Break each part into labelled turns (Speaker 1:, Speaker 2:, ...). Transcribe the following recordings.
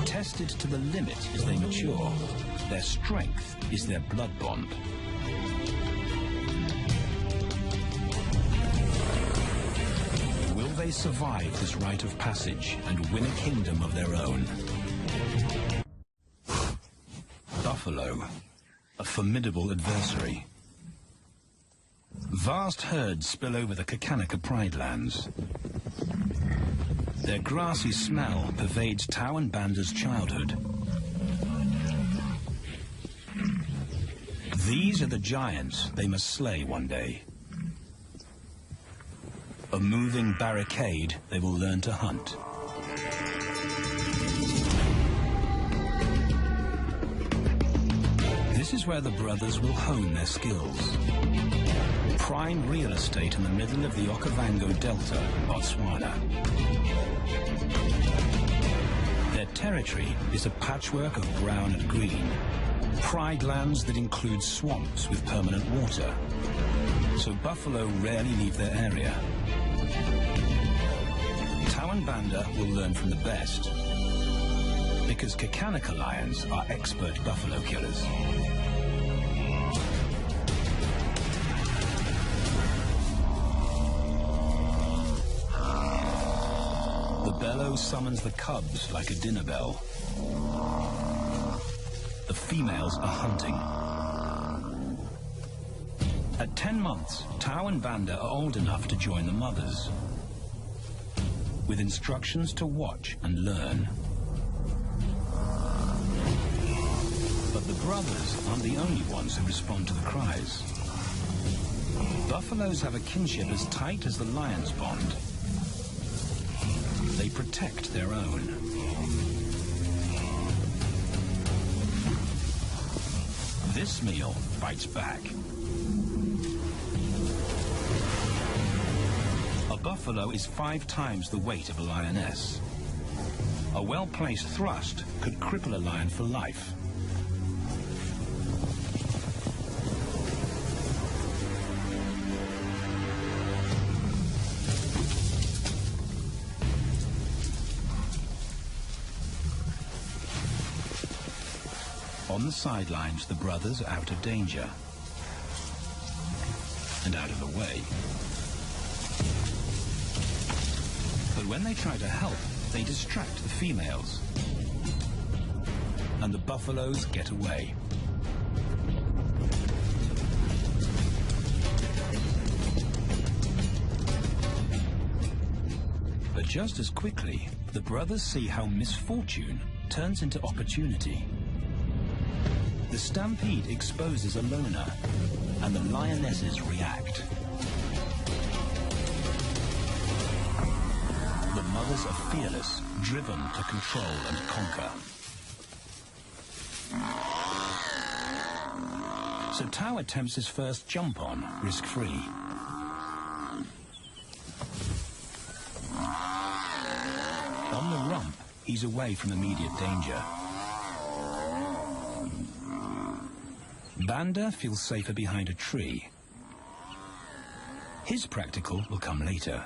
Speaker 1: Tested to the limit as they mature, their strength is their blood bond. Will they survive this rite of passage and win a kingdom of their own? Buffalo, a formidable adversary. Vast herds spill over the Kakanika Pride Lands. Their grassy smell pervades Tau and Banda's childhood. These are the giants they must slay one day. A moving barricade they will learn to hunt. This is where the brothers will hone their skills. Prime real estate in the middle of the Okavango Delta, Botswana. Their territory is a patchwork of brown and green. Pride lands that include swamps with permanent water. So buffalo rarely leave their area. Tau and Banda will learn from the best, because Kakanika lions are expert buffalo killers. The bellow summons the cubs like a dinner bell. The females are hunting. At 10 months, Tau and Banda are old enough to join the mothers, with instructions to watch and learn. But the brothers aren't the only ones who respond to the cries. Buffaloes have a kinship as tight as the lion's bond. They protect their own. This meal fights back. A buffalo is 5 times the weight of a lioness. A well-placed thrust could cripple a lion for life. On the sidelines, the brothers are out of danger and out of the way. But when they try to help, they distract the females, and the buffaloes get away. But just as quickly, the brothers see how misfortune turns into opportunity. The stampede exposes a loner, and the lionesses react. The mothers are fearless, driven to control and conquer. So Tau attempts his first jump on, risk-free. On the rump, he's away from immediate danger. Banda feels safer behind a tree. His practical will come later.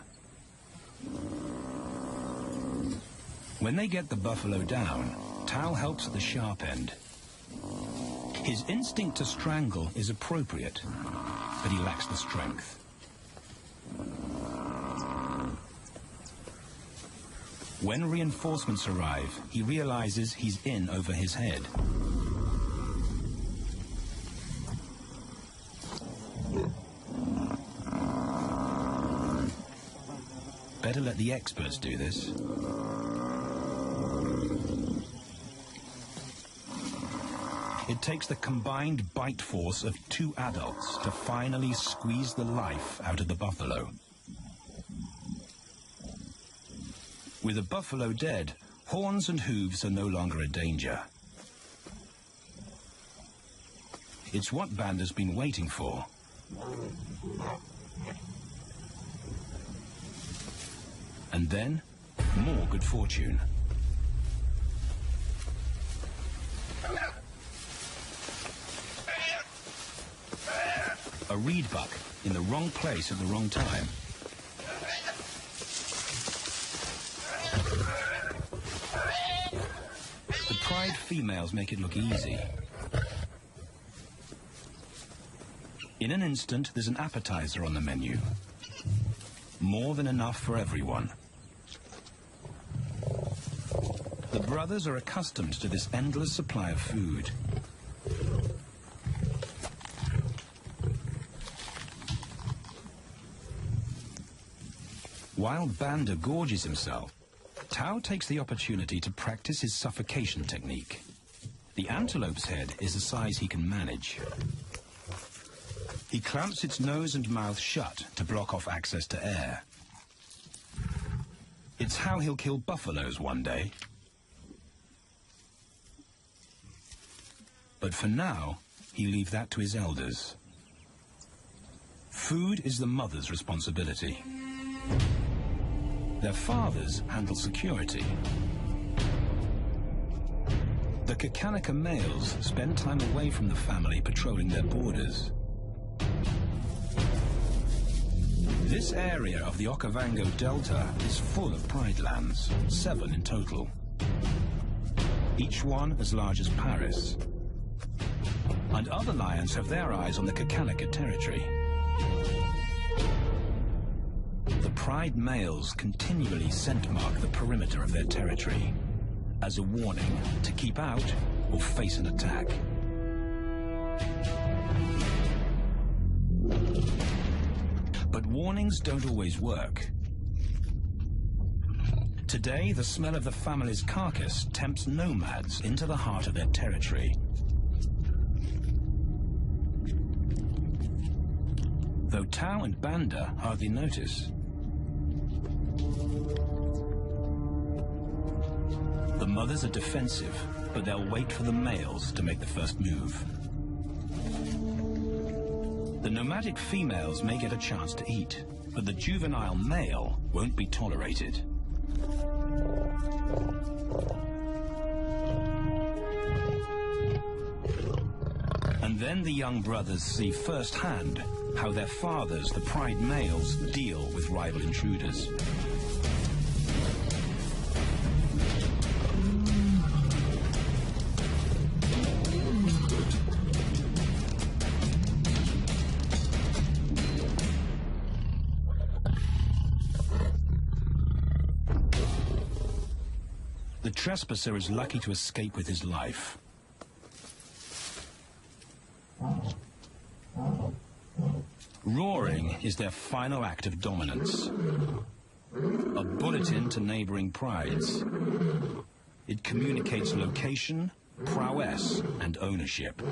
Speaker 1: When they get the buffalo down, Tau helps at the sharp end. His instinct to strangle is appropriate, but he lacks the strength. When reinforcements arrive, he realizes he's in over his head. Better let the experts do this. It takes the combined bite force of 2 adults to finally squeeze the life out of the buffalo. With a buffalo dead, horns and hooves are no longer a danger. It's what Banda's been waiting for. And then, more good fortune. A reed buck in the wrong place at the wrong time. pride females make it look easy. In an instant, there's an appetizer on the menu. More than enough for everyone. The brothers are accustomed to this endless supply of food. While Banda gorges himself, Tao takes the opportunity to practice his suffocation technique. The antelope's head is the size he can manage. He clamps its nose and mouth shut to block off access to air. It's how he'll kill buffaloes one day. But for now, he leaves that to his elders. Food is the mother's responsibility. Their fathers handle security. The Kakanika males spend time away from the family patrolling their borders. This area of the Okavango Delta is full of pride lands, 7 in total. Each one as large as Paris. And other lions have their eyes on the Kakanika territory. The pride males continually scent mark the perimeter of their territory as a warning to keep out or face an attack. But warnings don't always work. Today, the smell of the family's carcass tempts nomads into the heart of their territory. Though Tao and Banda hardly notice. The mothers are defensive, but they'll wait for the males to make the first move. The nomadic females may get a chance to eat, but the juvenile male won't be tolerated. And then the young brothers see firsthand how their fathers, the pride males, deal with rival intruders. The trespasser is lucky to escape with his life. Roaring is their final act of dominance. A bulletin to neighboring prides. It communicates location, prowess, and ownership.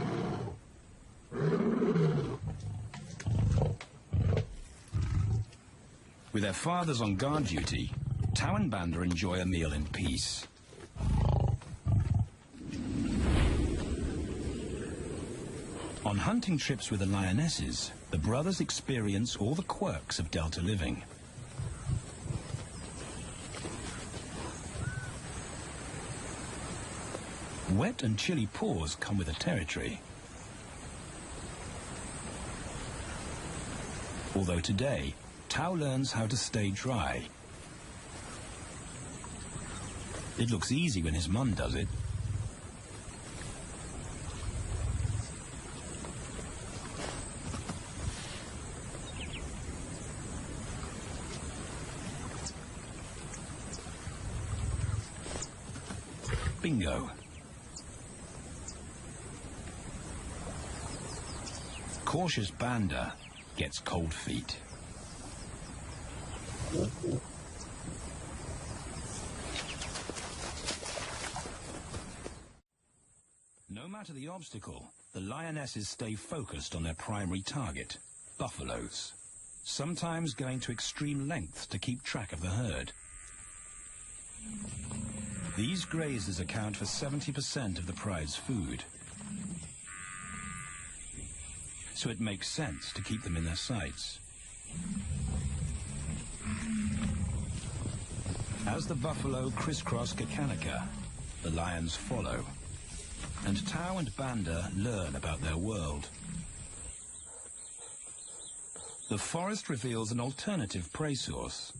Speaker 1: With their fathers on guard duty, Tao and Banda enjoy a meal in peace. On hunting trips with the lionesses, the brothers experience all the quirks of Delta living. Wet and chilly paws come with the territory. Although today, Tao learns how to stay dry. It looks easy when his mum does it. Bingo. Cautious Banda gets cold feet. No matter the obstacle, the lionesses stay focused on their primary target, buffaloes, sometimes going to extreme lengths to keep track of the herd. These grazers account for 70% of the pride's food. So it makes sense to keep them in their sights. As the buffalo crisscross Kakanika, the lions follow. And Tao and Banda learn about their world. The forest reveals an alternative prey source.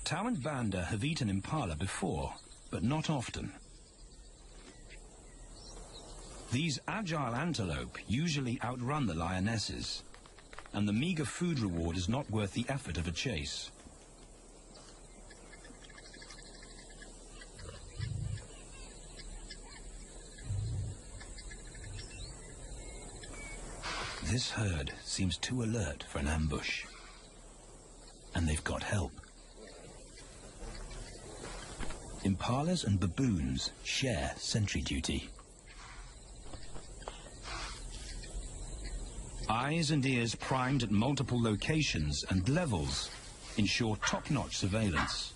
Speaker 1: Tao and Banda have eaten impala before, but not often. These agile antelope usually outrun the lionesses, and the meager food reward is not worth the effort of a chase. This herd seems too alert for an ambush, and they've got help. Impalas and baboons share sentry duty. Eyes and ears primed at multiple locations and levels ensure top-notch surveillance.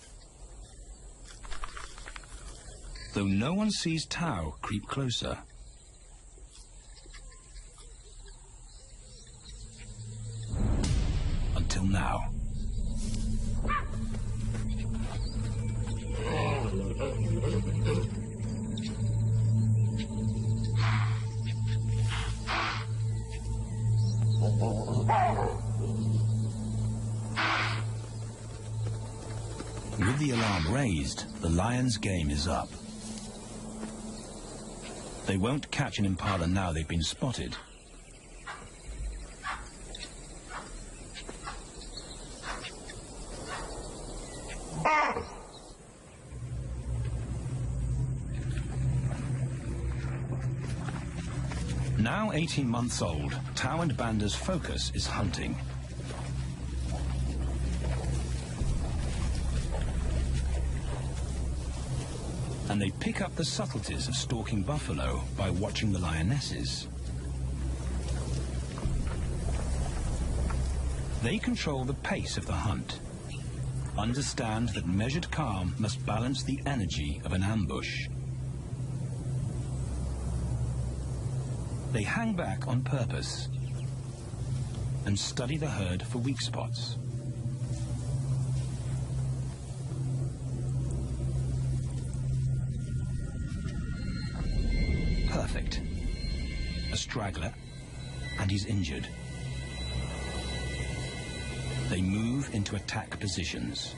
Speaker 1: Though no one sees Tao creep closer. Until now. With the alarm raised, the lion's game is up. They won't catch an impala now they've been spotted. Now 18 months old, Tao and Banda's focus is hunting. And they pick up the subtleties of stalking buffalo by watching the lionesses. They control the pace of the hunt, understand that measured calm must balance the energy of an ambush. They hang back on purpose and study the herd for weak spots. Perfect. A straggler, and he's injured. They move into attack positions.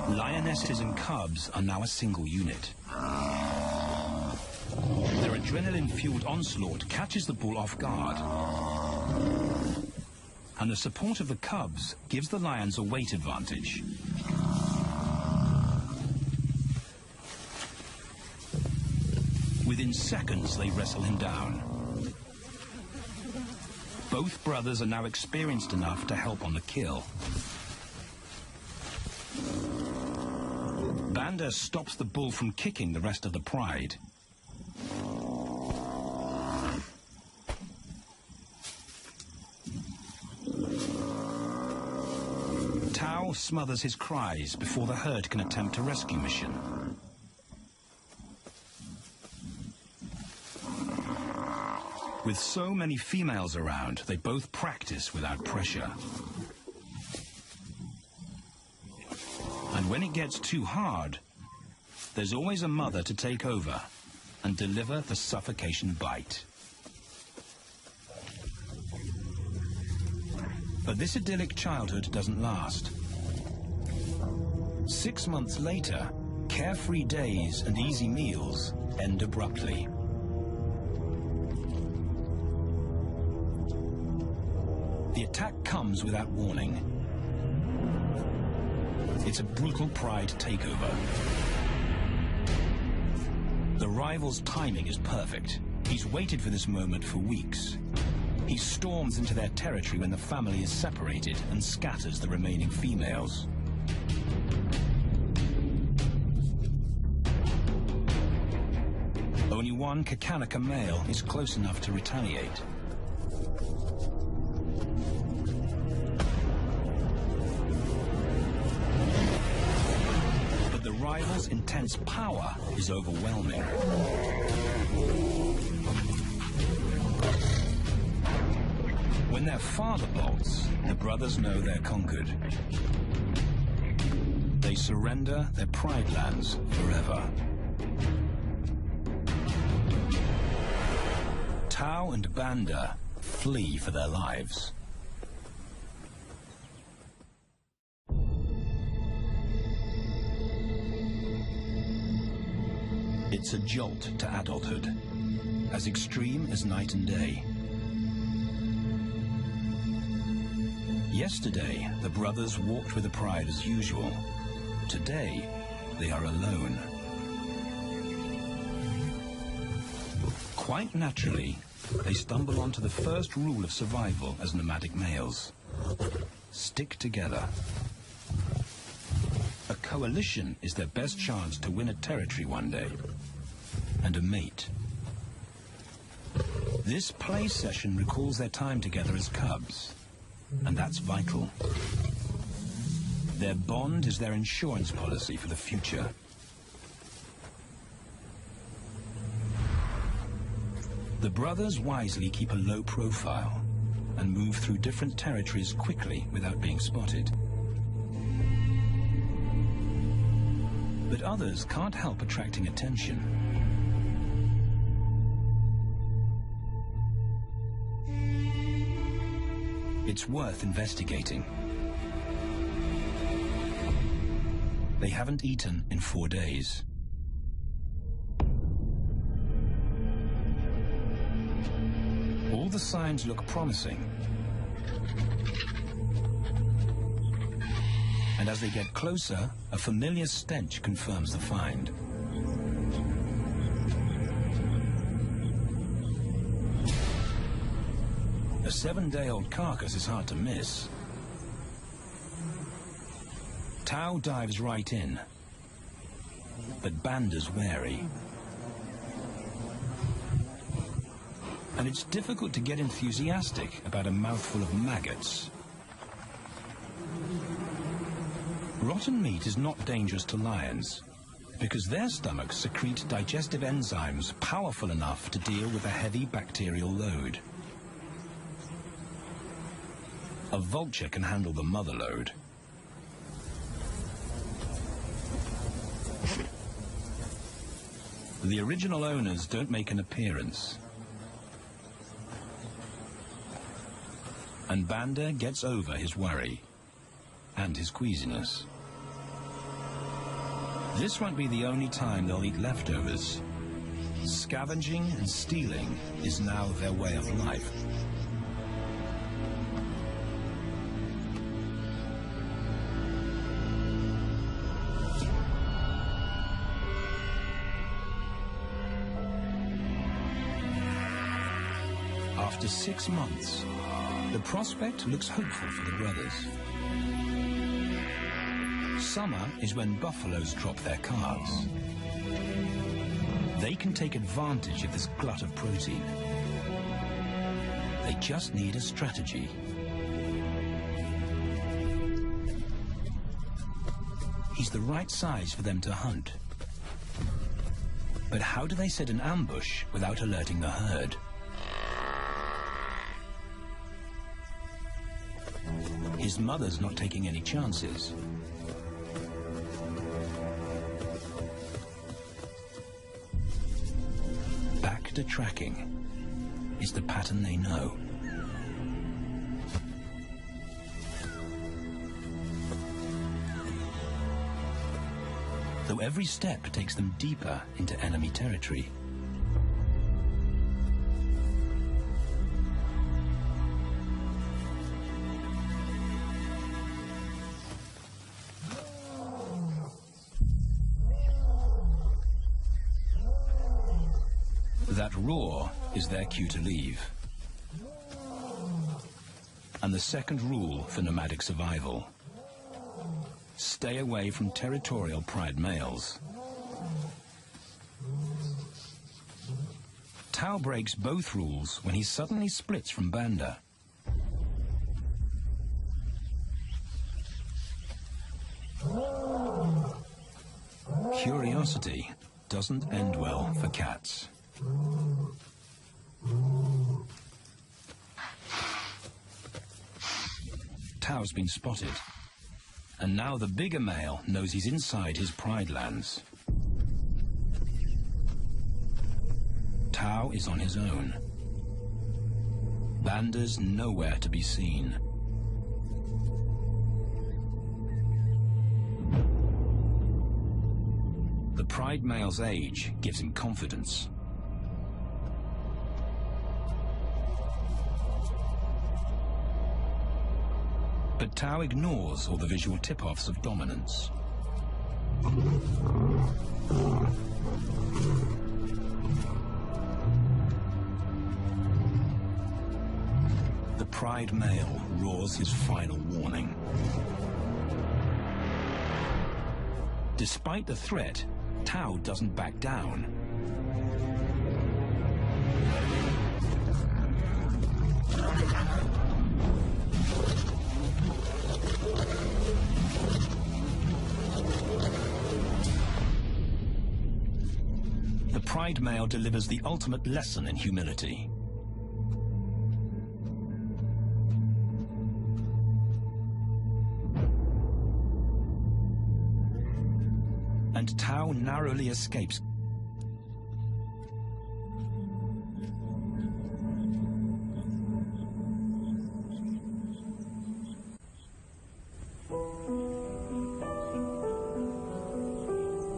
Speaker 1: Lionesses and cubs are now a single unit. Their adrenaline-fueled onslaught catches the bull off guard. And the support of the cubs gives the lions a weight advantage. Within seconds, they wrestle him down. Both brothers are now experienced enough to help on the kill. Banda stops the bull from kicking the rest of the pride. Tao smothers his cries before the herd can attempt a rescue mission. With so many females around, they both practice without pressure. And when it gets too hard, there's always a mother to take over and deliver the suffocation bite. But this idyllic childhood doesn't last. 6 months later, carefree days and easy meals end abruptly. The attack comes without warning. It's a brutal pride takeover. The rival's timing is perfect. He's waited for this moment for weeks. He storms into their territory when the family is separated and scatters the remaining females. Only one Kakanika male is close enough to retaliate. But the rival's intense power is overwhelming. When their father bolts, the brothers know they're conquered. They surrender their pride lands forever. Tao and Banda flee for their lives. It's a jolt to adulthood, as extreme as night and day. Yesterday, the brothers walked with the pride as usual. Today, they are alone. Quite naturally, they stumble onto the first rule of survival as nomadic males. Stick together. A coalition is their best chance to win a territory one day, and a mate. This play session recalls their time together as cubs, and that's vital. Their bond is their insurance policy for the future. The brothers wisely keep a low profile and move through different territories quickly without being spotted. But others can't help attracting attention. It's worth investigating. They haven't eaten in 4 days. All the signs look promising. And as they get closer, a familiar stench confirms the find. A 7-day-old carcass is hard to miss. Tao dives right in, but Banda's wary. And it's difficult to get enthusiastic about a mouthful of maggots. Rotten meat is not dangerous to lions, because their stomachs secrete digestive enzymes powerful enough to deal with a heavy bacterial load. A vulture can handle the mother load. The original owners don't make an appearance. And Banda gets over his worry and his queasiness. This won't be the only time they'll eat leftovers. Scavenging and stealing is now their way of life. After 6 months, the prospect looks hopeful for the brothers. Summer is when buffaloes drop their calves. They can take advantage of this glut of protein. They just need a strategy. He's the right size for them to hunt. But how do they set an ambush without alerting the herd? His mother's not taking any chances. Back to tracking is the pattern they know. Though every step takes them deeper into enemy territory. That roar is their cue to leave. And the second rule for nomadic survival: stay away from territorial pride males. Tao breaks both rules when he suddenly splits from Banda. Curiosity doesn't end well for cats. Tao's been spotted. And now the bigger male knows he's inside his pride lands. Tao is on his own. Banda's nowhere to be seen. The pride male's age gives him confidence. But Tao ignores all the visual tip-offs of dominance. The pride male roars his final warning. Despite the threat, Tao doesn't back down. The pride male delivers the ultimate lesson in humility. And Tao narrowly escapes.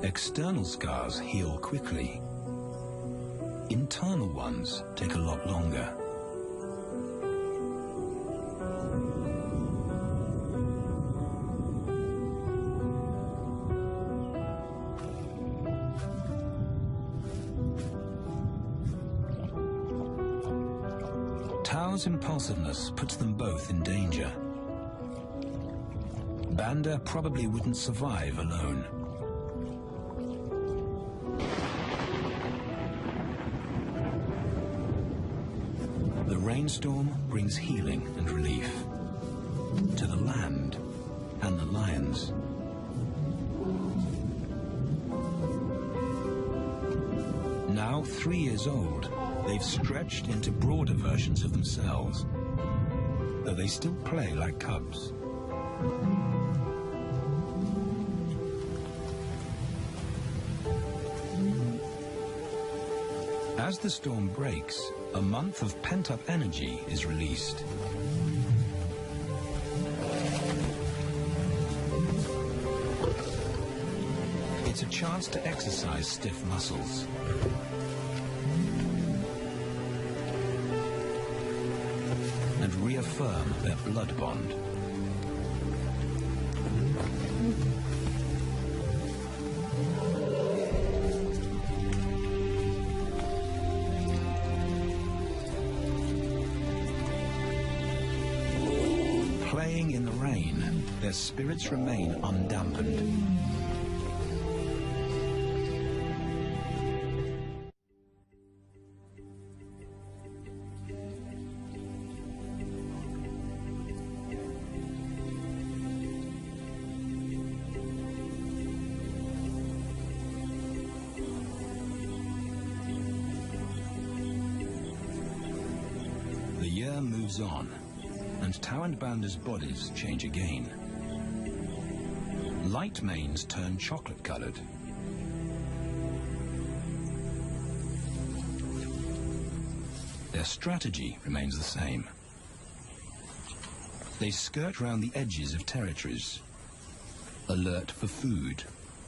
Speaker 1: External scars heal quickly. Internal ones take a lot longer. Tao's impulsiveness puts them both in danger. Banda probably wouldn't survive alone. The rainstorm brings healing and relief to the land and the lions. Now 3 years old, they've stretched into broader versions of themselves, though they still play like cubs. As the storm breaks, a month of pent-up energy is released. It's a chance to exercise stiff muscles. And reaffirm their blood bond. Playing in the rain, their spirits remain undampened. The year moves on, and Tao and Banda's bodies change again. Light manes turn chocolate-colored. Their strategy remains the same. They skirt round the edges of territories, alert for food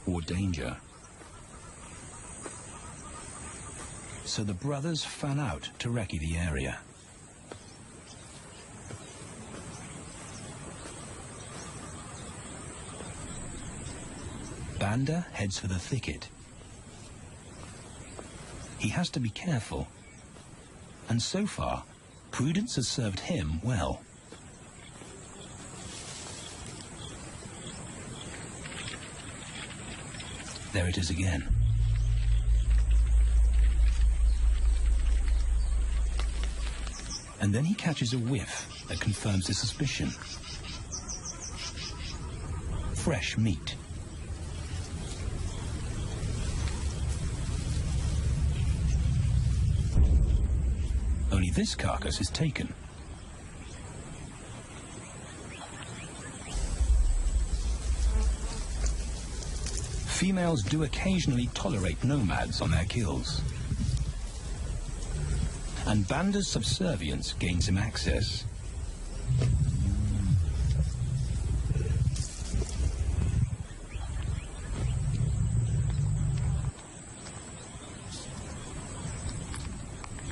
Speaker 1: or danger. So the brothers fan out to recce the area. Banda heads for the thicket. He has to be careful, and so far, prudence has served him well. There it is again. And then he catches a whiff that confirms his suspicion. Fresh meat. Only this carcass is taken. Females do occasionally tolerate nomads on their kills. And Banda's subservience gains him access.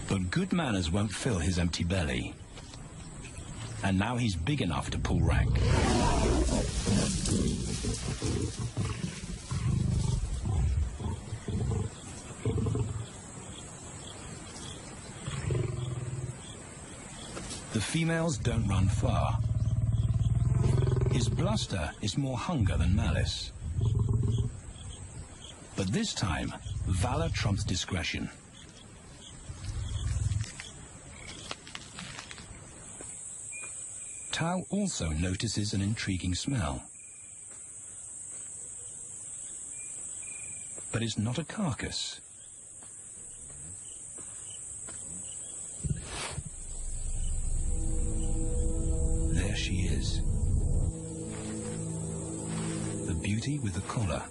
Speaker 1: But good manners won't fill his empty belly. And now he's big enough to pull rank. The females don't run far. His bluster is more hunger than malice. But this time, valor trumps discretion. Tao also notices an intriguing smell. But it's not a carcass. There she is. The beauty with the collar.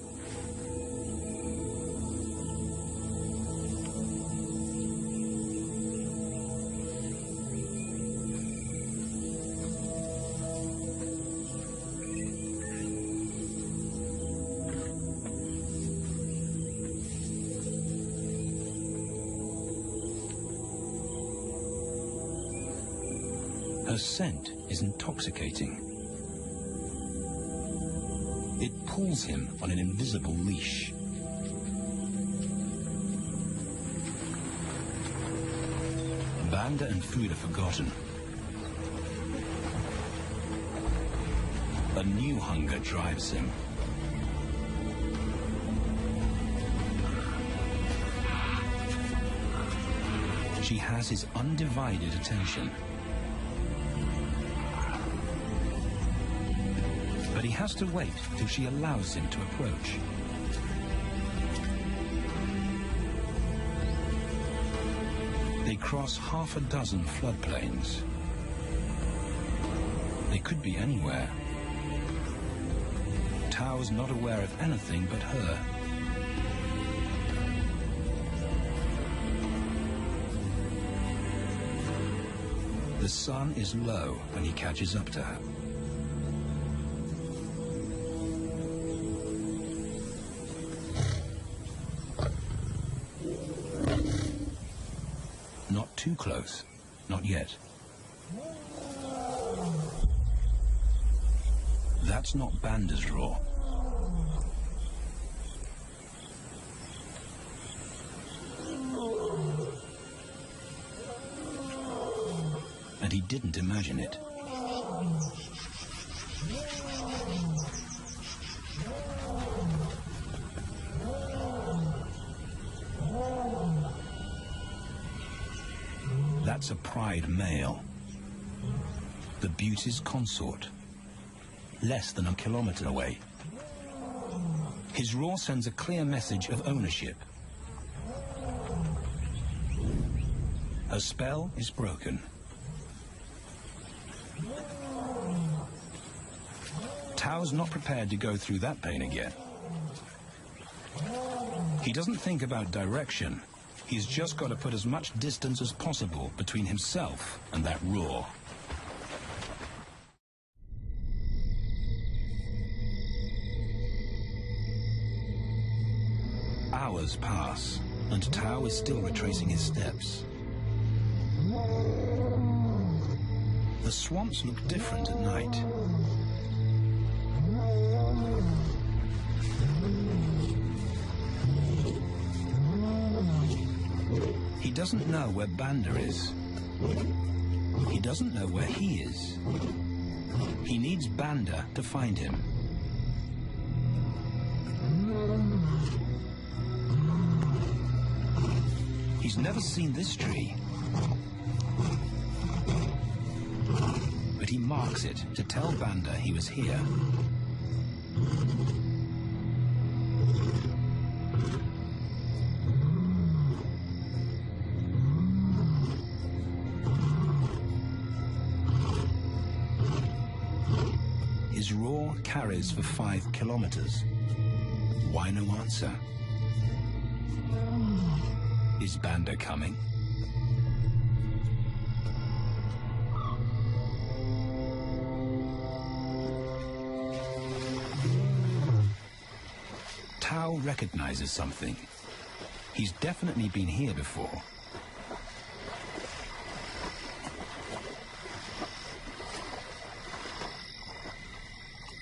Speaker 1: Her scent is intoxicating. It pulls him on an invisible leash. Banda and food are forgotten. A new hunger drives him. She has his undivided attention. But he has to wait till she allows him to approach. They cross half a dozen floodplains. They could be anywhere. Tao's not aware of anything but her. The sun is low when he catches up to her. Not too close. Not yet. That's not Banda's roar. And he didn't imagine it. That's a pride male. The beauty's consort. Less than a kilometer away. His roar sends a clear message of ownership. Her spell is broken. Tao's not prepared to go through that pain again. He doesn't think about direction. He's just got to put as much distance as possible between himself and that roar. Hours pass, and Tao is still retracing his steps. The swamps look different at night. He doesn't know where Banda is. He doesn't know where he is. He needs Banda to find him. He's never seen this tree. But he marks it to tell Banda he was here. His roar carries for 5 kilometers. Why no answer? Is Banda coming? Tao recognizes something. He's definitely been here before.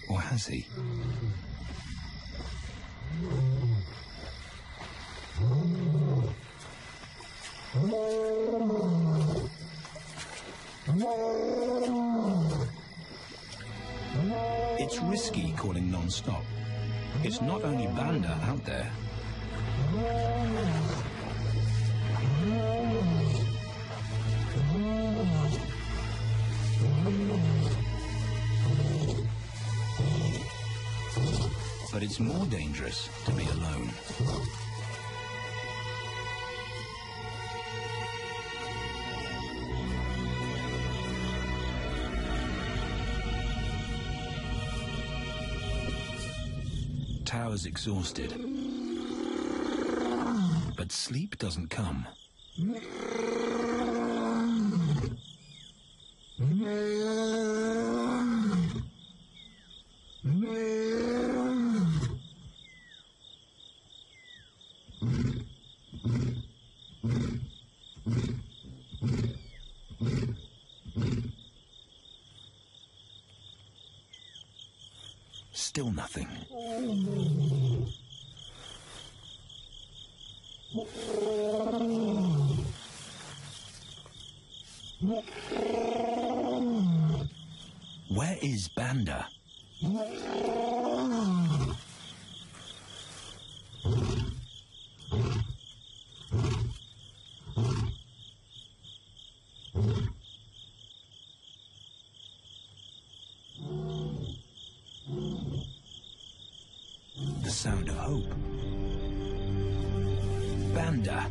Speaker 1: Or has he? It's risky calling non-stop. It's not only Banda out there. But it's more dangerous to be alone. Tao is exhausted, but sleep doesn't come. Still nothing. Where is Banda? The sound of hope. Banda.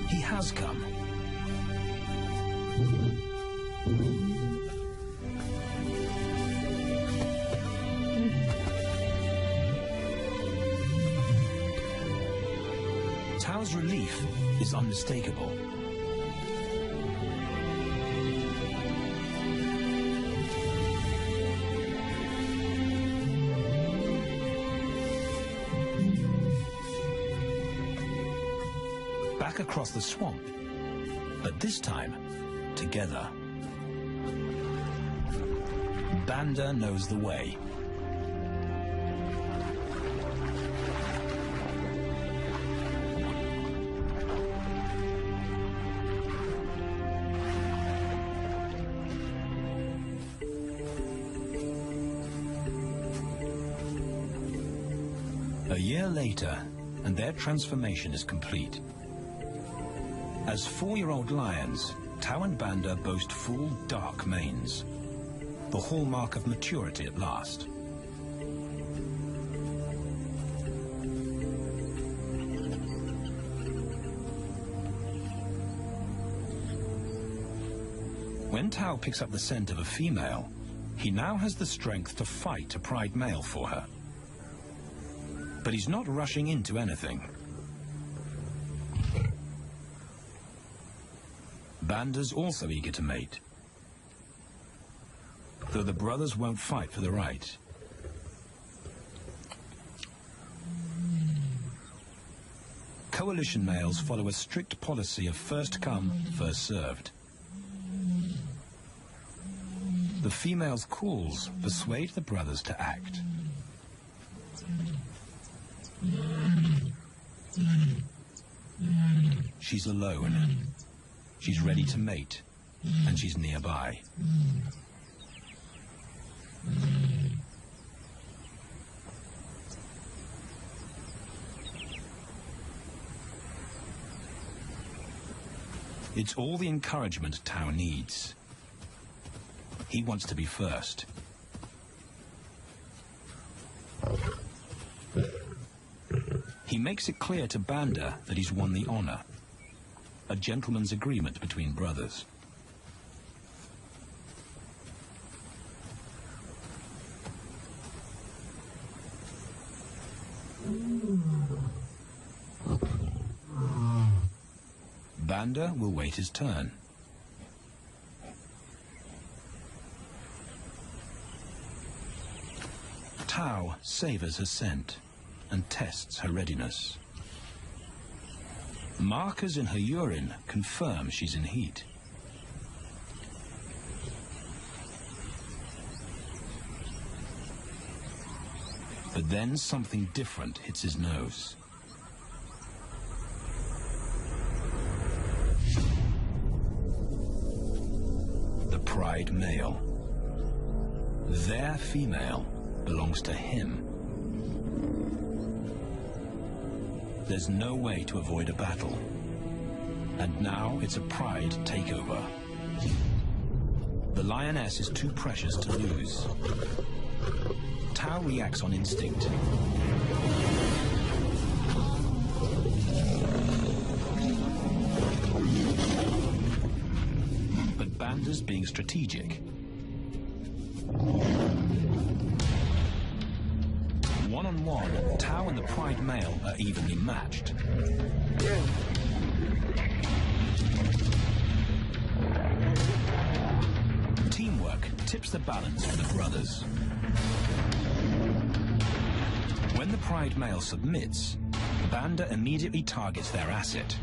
Speaker 1: He has come. Tao's relief is unmistakable. Back across the swamp, but this time, together. Banda knows the way. A year later, and their transformation is complete. As 4-year-old lions, Tao and Banda boast full, dark manes, the hallmark of maturity at last. When Tao picks up the scent of a female, he now has the strength to fight a pride male for her. But he's not rushing into anything. Banda's also eager to mate, though the brothers won't fight for the right. Coalition males follow a strict policy of first come, first served. The female's calls persuade the brothers to act. She's alone. She's ready to mate, and she's nearby. It's all the encouragement Tao needs. He wants to be first. He makes it clear to Banda that he's won the honor, a gentleman's agreement between brothers. Banda will wait his turn. Tao savors her scent and tests her readiness. Markers in her urine confirm she's in heat. But then something different hits his nose. The pride male. Their female belongs to him. There's no way to avoid a battle. And now it's a pride takeover. The lioness is too precious to lose. Tao reacts on instinct. But Banda's being strategic. One-on-one, Tao and the pride male are evenly matched. Teamwork tips the balance for the brothers. When the pride male submits, Banda immediately targets their asset.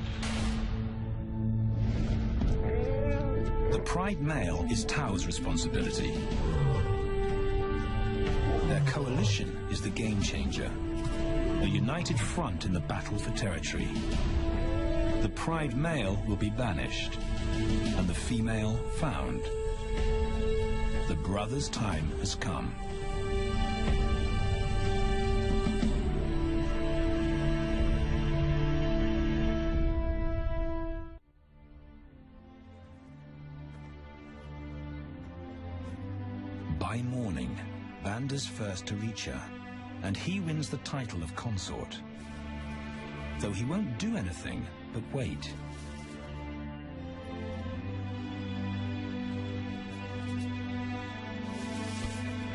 Speaker 1: The pride male is Tao's responsibility. Their coalition is the game changer, a united front in the battle for territory. The pride male will be banished, and the female found. The brothers' time has come. By morning, Banda's first to reach her, and he wins the title of consort. Though he won't do anything but wait.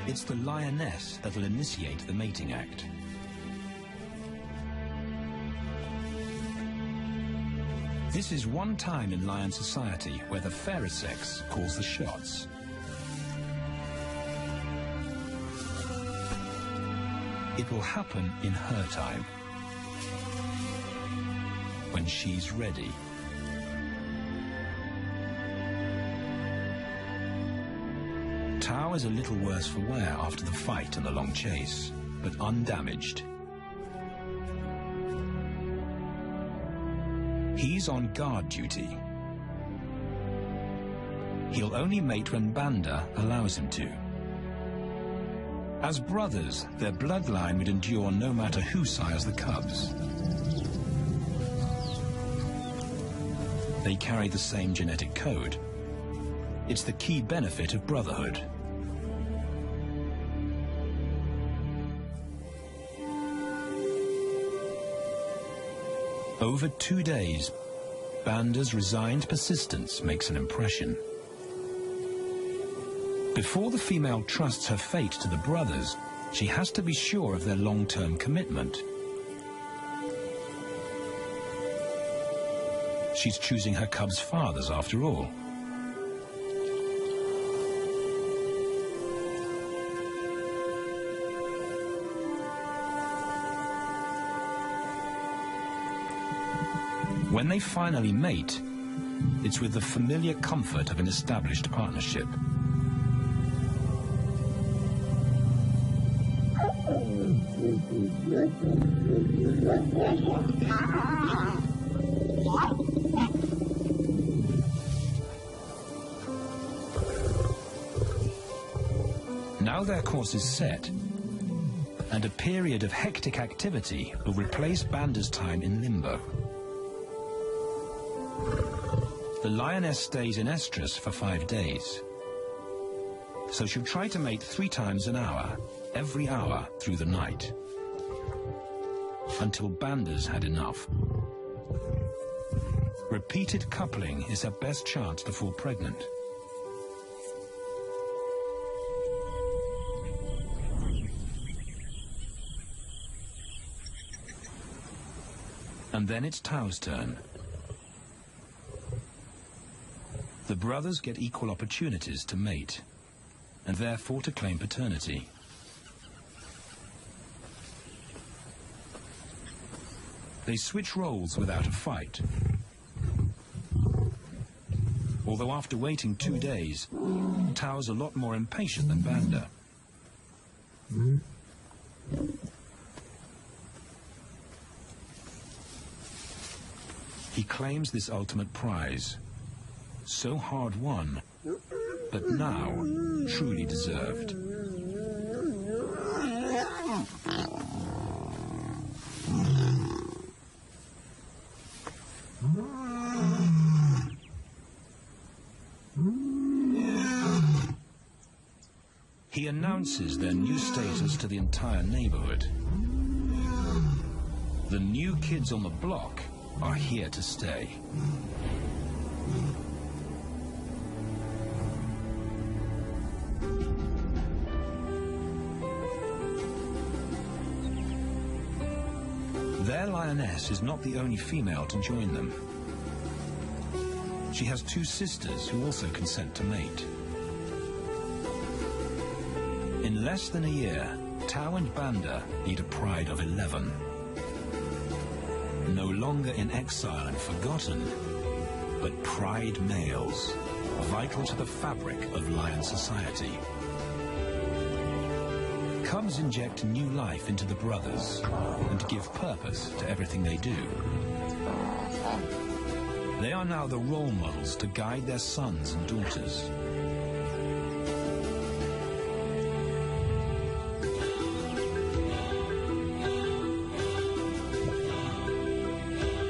Speaker 1: It's the lioness that'll initiate the mating act. This is one time in lion society where the fairer sex calls the shots. It will happen in her time, when she's ready. Tao is a little worse for wear after the fight and the long chase, but undamaged. He's on guard duty. He'll only mate when Banda allows him to. As brothers, their bloodline would endure no matter who sires the cubs. They carry the same genetic code. It's the key benefit of brotherhood. Over 2 days, Banda's resigned persistence makes an impression. Before the female trusts her fate to the brothers, she has to be sure of their long-term commitment. She's choosing her cubs' fathers after all. When they finally mate, it's with the familiar comfort of an established partnership. Now their course is set, and a period of hectic activity will replace Banda's time in limbo. The lioness stays in estrus for 5 days, so she'll try to mate 3 times an hour, every hour through the night, until Banda's had enough. Repeated coupling is her best chance to fall pregnant. And then it's Tao's turn. The brothers get equal opportunities to mate, and therefore to claim paternity. They switch roles without a fight. Although after waiting 2 days, Tao's a lot more impatient than Banda. He claims this ultimate prize, so hard won, but now truly deserved. He announces their new status to the entire neighborhood. The new kids on the block are here to stay. Their lioness is not the only female to join them. She has 2 sisters who also consent to mate. In less than a year, Tao and Banda lead a pride of 11. No longer in exile and forgotten, but pride males, vital to the fabric of lion society. Cubs inject new life into the brothers and give purpose to everything they do. They are now the role models to guide their sons and daughters.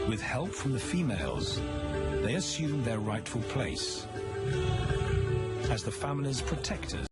Speaker 1: With help from the females, they assume their rightful place as the family's protectors.